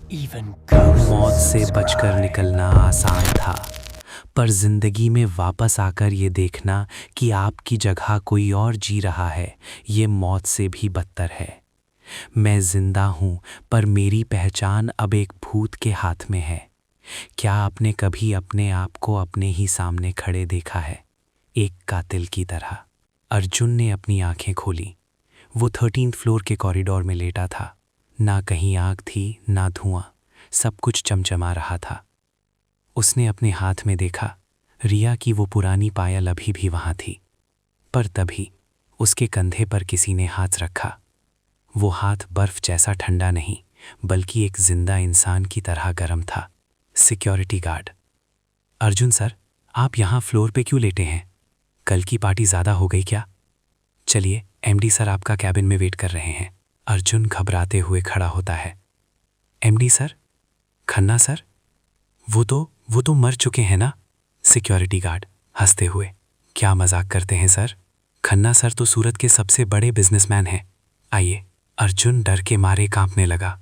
मौत से बचकर निकलना आसान था, पर जिंदगी में वापस आकर ये देखना कि आपकी जगह कोई और जी रहा है, ये मौत से भी बदतर है। मैं जिंदा हूँ, पर मेरी पहचान अब एक भूत के हाथ में है। क्या आपने कभी अपने आप को अपने ही सामने खड़े देखा है, एक कातिल की तरह? अर्जुन ने अपनी आंखें खोली। वो 13th फ्लोर के कॉरिडोर में लेटा था। ना कहीं आग थी, ना धुआं, सब कुछ चमचमा रहा था। उसने अपने हाथ में देखा, रिया की वो पुरानी पायल अभी भी वहां थी। पर तभी उसके कंधे पर किसी ने हाथ रखा। वो हाथ बर्फ जैसा ठंडा नहीं, बल्कि एक जिंदा इंसान की तरह गर्म था। Security guard. अर्जुन सर, आप यहाँ फ्लोर पे क्यों लेटे हैं? कल की पार्टी ज़्यादा हो गई क्या? चलिए, एमडी सर आपका कैबिन में वेट कर रहे हैं। अर्जुन घबराते हुए खड़ा होता है। MD sir? खन्ना सर? वो तो मर चुके हैं ना? सिक्योरिटी गार्ड हंसते हुए। क्या मजाक करते हैं सर? खन्ना सर तो सूरत के सबसे बड़े बिजनेसमैन हैं। आइए। अर्जुन डर के मारे कांपने लगा।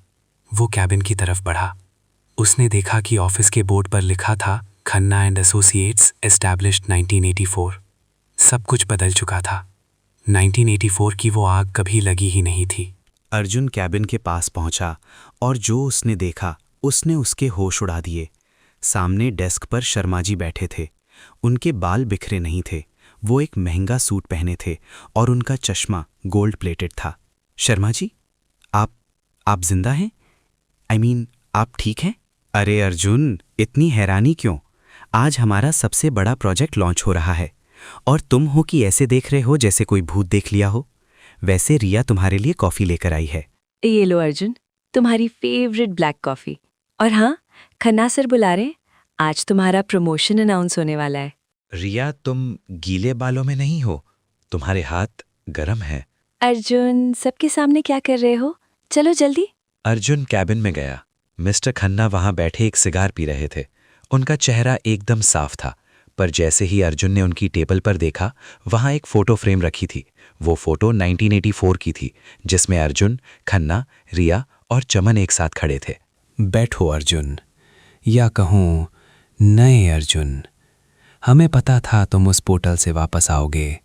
वो कैबिन की तरफ बढ़ा। उसने देखा कि ऑफिस के बोर्ड पर लिखा था, खन्ना एंड एसोसिएट्स एस्टैब्लिश्ड 1984। सब कुछ बदल चुका था। 1984 की वो आग कभी लगी ही नहीं थी। अर्जुन कैबिन के पास पहुंचा और जो उसने देखा उसने उसके होश उड़ा दिए। सामने डेस्क पर शर्मा जी बैठे थे। उनके बाल बिखरे नहीं थे, वो एक महंगा सूट पहने थे और उनका चश्मा गोल्ड प्लेटेड था। शर्मा जी, आप जिंदा हैं? आप ठीक हैं? अरे अर्जुन, इतनी हैरानी क्यों? आज हमारा सबसे बड़ा प्रोजेक्ट लॉन्च हो रहा है और तुम हो कि ऐसे देख रहे हो जैसे कोई भूत देख लिया हो। वैसे रिया तुम्हारे लिए कॉफी लेकर आई है। ये लो अर्जुन, तुम्हारी फेवरेट ब्लैक कॉफी। और हाँ, खन्ना सर बुला रहे हैं, आज तुम्हारा प्रमोशन अनाउंस होने वाला है। रिया, तुम गीले बालों में नहीं हो, तुम्हारे हाथ गरम है। अर्जुन, सबके सामने क्या कर रहे हो? चलो जल्दी। अर्जुन कैबिन में गया। मिस्टर खन्ना वहां बैठे एक सिगार पी रहे थे। उनका चेहरा एकदम साफ था, पर जैसे ही अर्जुन ने उनकी टेबल पर देखा, वहां एक फोटो फ्रेम रखी थी। वो फोटो 1984 की थी, जिसमें अर्जुन, खन्ना, रिया और चमन एक साथ खड़े थे। बैठो अर्जुन, या कहूँ नए अर्जुन। हमें पता था तुम उस पोर्टल से वापस आओगे,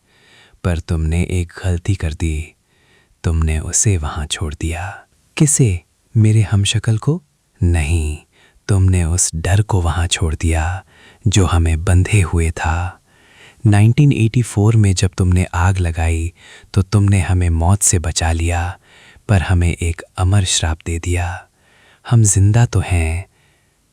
पर तुमने एक गलती कर दी। तुमने उसे वहां छोड़ दिया। किसे? मेरे हमशक्ल को? नहीं, तुमने उस डर को वहां छोड़ दिया जो हमें बंधे हुए था। 1984 में जब तुमने आग लगाई तो तुमने हमें मौत से बचा लिया, पर हमें एक अमर श्राप दे दिया। हम जिंदा तो हैं,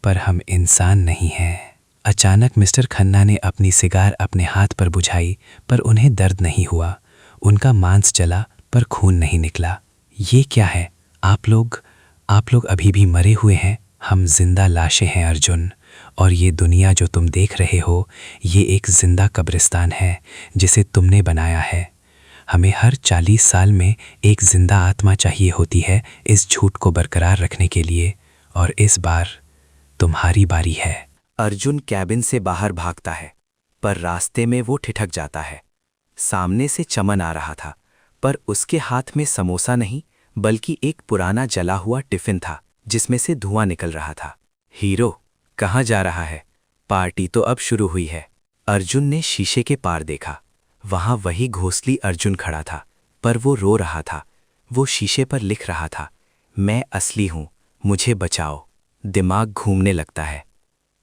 पर हम इंसान नहीं हैं। अचानक मिस्टर खन्ना ने अपनी सिगार अपने हाथ पर बुझाई, पर उन्हें दर्द नहीं हुआ। उनका मांस जला, पर खून नहीं निकला। ये क्या है? आप लोग अभी भी मरे हुए हैं। हम जिंदा लाशें हैं अर्जुन, और ये दुनिया जो तुम देख रहे हो, ये एक जिंदा कब्रिस्तान है जिसे तुमने बनाया है। हमें हर 40 साल में एक जिंदा आत्मा चाहिए होती है इस झूठ को बरकरार रखने के लिए, और इस बार तुम्हारी बारी है। अर्जुन कैबिन से बाहर भागता है, पर रास्ते में वो ठिठक जाता है। सामने से चमन आ रहा था, पर उसके हाथ में समोसा नहीं, बल्कि एक पुराना जला हुआ टिफिन था जिसमें से धुआं निकल रहा था। हीरो, कहाँ जा रहा है? पार्टी तो अब शुरू हुई है। अर्जुन ने शीशे के पार देखा। वहां वही घोंसली अर्जुन खड़ा था, पर वो रो रहा था। वो शीशे पर लिख रहा था, मैं असली हूं, मुझे बचाओ। दिमाग घूमने लगता है।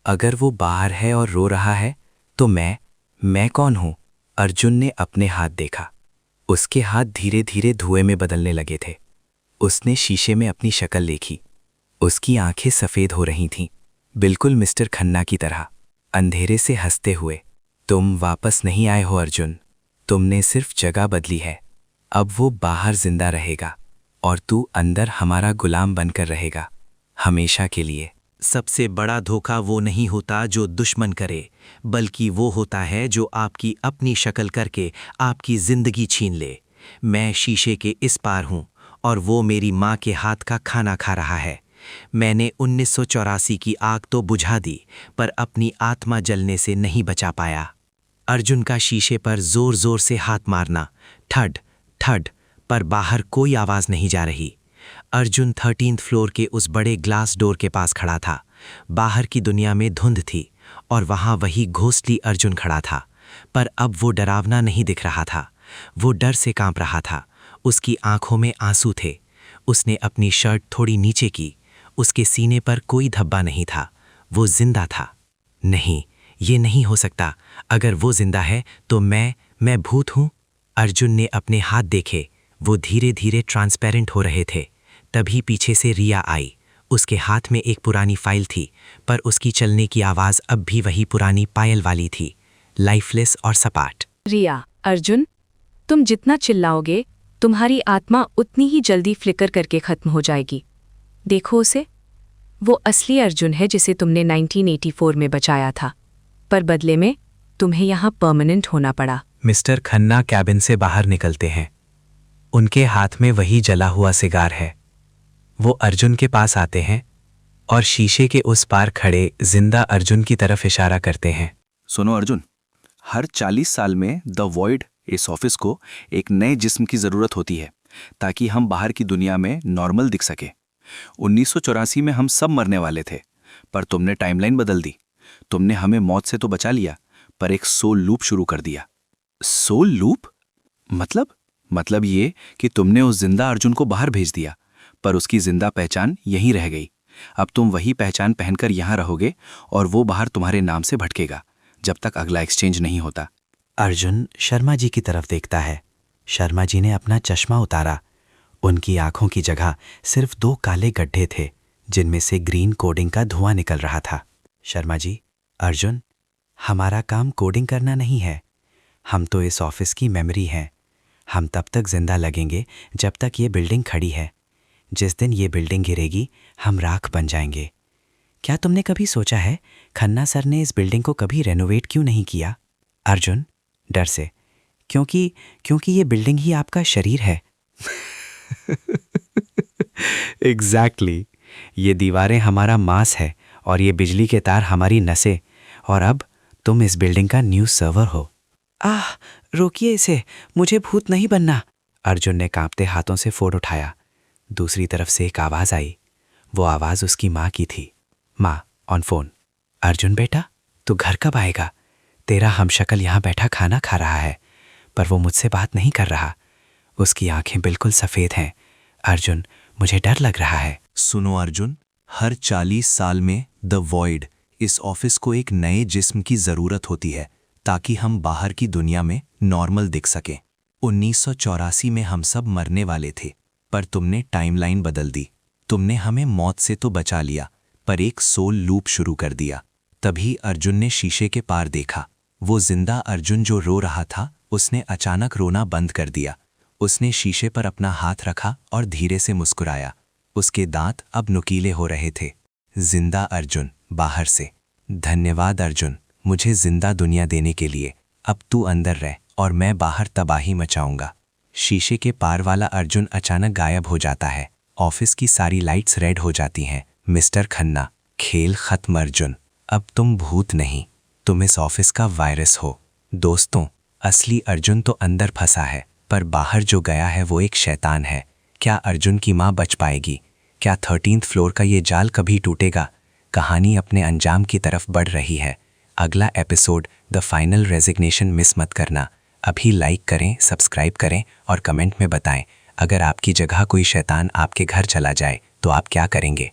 अगर वो बाहर है और रो रहा है, तो मैं कौन हूं? अर्जुन ने अपने हाथ देखा। उसके हाथ धीरे धीरे धुएं में बदलने लगे थे। उसने शीशे में अपनी शक्ल देखी। उसकी आंखें सफेद हो रही थीं, बिल्कुल मिस्टर खन्ना की तरह, अंधेरे से हंसते हुए। तुम वापस नहीं आए हो अर्जुन, तुमने सिर्फ जगह बदली है। अब वो बाहर जिंदा रहेगा और तू अंदर हमारा गुलाम बनकर रहेगा, हमेशा के लिए। सबसे बड़ा धोखा वो नहीं होता जो दुश्मन करे, बल्कि वो होता है जो आपकी अपनी शक्ल करके आपकी जिंदगी छीन ले। मैं शीशे के इस पार हूं और वो मेरी माँ के हाथ का खाना खा रहा है। मैंने 1984 की आग तो बुझा दी, पर अपनी आत्मा जलने से नहीं बचा पाया। अर्जुन का शीशे पर जोर जोर से हाथ मारना, ठड ठड, पर बाहर कोई आवाज नहीं जा रही। अर्जुन 13th फ्लोर के उस बड़े ग्लास डोर के पास खड़ा था। बाहर की दुनिया में धुंध थी और वहां वही घोस्टली अर्जुन खड़ा था। पर अब वो डरावना नहीं दिख रहा था, वो डर से कांप रहा था। उसकी आंखों में आंसू थे। उसने अपनी शर्ट थोड़ी नीचे की। उसके सीने पर कोई धब्बा नहीं था। वो जिंदा था। नहीं, ये नहीं हो सकता। अगर वो जिंदा है तो मैं भूत हूं। अर्जुन ने अपने हाथ देखे, वो धीरे धीरे ट्रांसपेरेंट हो रहे थे। तभी पीछे से रिया आई। उसके हाथ में एक पुरानी फाइल थी, पर उसकी चलने की आवाज़ अब भी वही पुरानी पायल वाली थी, लाइफलेस और सपाट। रिया, अर्जुन, तुम जितना चिल्लाओगे तुम्हारी आत्मा उतनी ही जल्दी फ्लिकर करके खत्म हो जाएगी। देखो उसे, वो असली अर्जुन है जिसे तुमने 1984 में बचाया था, पर बदले में तुम्हें यहाँ परमानेंट होना पड़ा। मिस्टर खन्ना कैबिन से बाहर निकलते हैं। उनके हाथ में वही जला हुआ सिगार है। वो अर्जुन के पास आते हैं और शीशे के उस पार खड़े जिंदा अर्जुन की तरफ इशारा करते हैं। सुनो अर्जुन, हर 40 साल में द वॉइड, इस ऑफिस को एक नए जिस्म की ज़रूरत होती है ताकि हम बाहर की दुनिया में नॉर्मल दिख सके। 1984 में हम सब मरने वाले थे, पर तुमने टाइमलाइन बदल दी। तुमने हमें मौत से तो बचा लिया, पर एक सोल लूप शुरू कर दिया। सोल लूप? मतलब ये कि तुमने उस जिंदा अर्जुन को बाहर भेज दिया, पर उसकी जिंदा पहचान यहीं रह गई। अब तुम वही पहचान पहनकर यहाँ रहोगे और वो बाहर तुम्हारे नाम से भटकेगा जब तक अगला एक्सचेंज नहीं होता। अर्जुन शर्मा जी की तरफ देखता है। शर्मा जी ने अपना चश्मा उतारा। उनकी आंखों की जगह सिर्फ 2 काले गड्ढे थे, जिनमें से ग्रीन कोडिंग का धुआं निकल रहा था। शर्मा जी, अर्जुन, हमारा काम कोडिंग करना नहीं है। हम तो इस ऑफिस की मेमोरी हैं। हम तब तक जिंदा लगेंगे जब तक ये बिल्डिंग खड़ी है। जिस दिन ये बिल्डिंग गिरेगी, हम राख बन जाएंगे। क्या तुमने कभी सोचा है खन्ना सर ने इस बिल्डिंग को कभी रेनोवेट क्यों नहीं किया? अर्जुन, डर से, क्योंकि ये बिल्डिंग ही आपका शरीर है। एग्जैक्टली, ये दीवारें हमारा मांस है और ये बिजली के तार हमारी नसें, और अब तुम इस बिल्डिंग का न्यूज़ सर्वर हो। रोकिए इसे, मुझे भूत नहीं बनना। अर्जुन ने कांपते हाथों से फोन उठाया। दूसरी तरफ से एक आवाज़ आई। वो आवाज़ उसकी माँ की थी। माँ ऑन फोन। अर्जुन बेटा, तू घर कब आएगा? तेरा हमशक्ल यहाँ बैठा खाना खा रहा है, पर वो मुझसे बात नहीं कर रहा। उसकी आंखें बिल्कुल सफ़ेद हैं। अर्जुन, मुझे डर लग रहा है। सुनो अर्जुन, हर 40 साल में द वॉइड, इस ऑफिस को एक नए जिस्म की ज़रूरत होती है ताकि हम बाहर की दुनिया में नॉर्मल दिख सकें। 1984 में हम सब मरने वाले थे, पर तुमने टाइमलाइन बदल दी। तुमने हमें मौत से तो बचा लिया, पर एक सोल लूप शुरू कर दिया। तभी अर्जुन ने शीशे के पार देखा। वो जिंदा अर्जुन जो रो रहा था, उसने अचानक रोना बंद कर दिया। उसने शीशे पर अपना हाथ रखा और धीरे से मुस्कुराया। उसके दांत अब नुकीले हो रहे थे। जिंदा अर्जुन बाहर से, धन्यवाद अर्जुन, मुझे जिंदा दुनिया देने के लिए। अब तू अंदर रह और मैं बाहर तबाही मचाऊंगा। शीशे के पार वाला अर्जुन अचानक गायब हो जाता है। ऑफिस की सारी लाइट्स रेड हो जाती हैं। मिस्टर खन्ना, खेल खत्म अर्जुन। अब तुम भूत नहीं, तुम इस ऑफिस का वायरस हो। दोस्तों, असली अर्जुन तो अंदर फंसा है, पर बाहर जो गया है वो एक शैतान है। क्या अर्जुन की माँ बच पाएगी? क्या 13th फ्लोर का ये जाल कभी टूटेगा? कहानी अपने अंजाम की तरफ बढ़ रही है। अगला episode the final resignation miss मत करना। अभी लाइक करें, सब्सक्राइब करें और कमेंट में बताएं, अगर आपकी जगह कोई शैतान आपके घर चला जाए तो आप क्या करेंगे।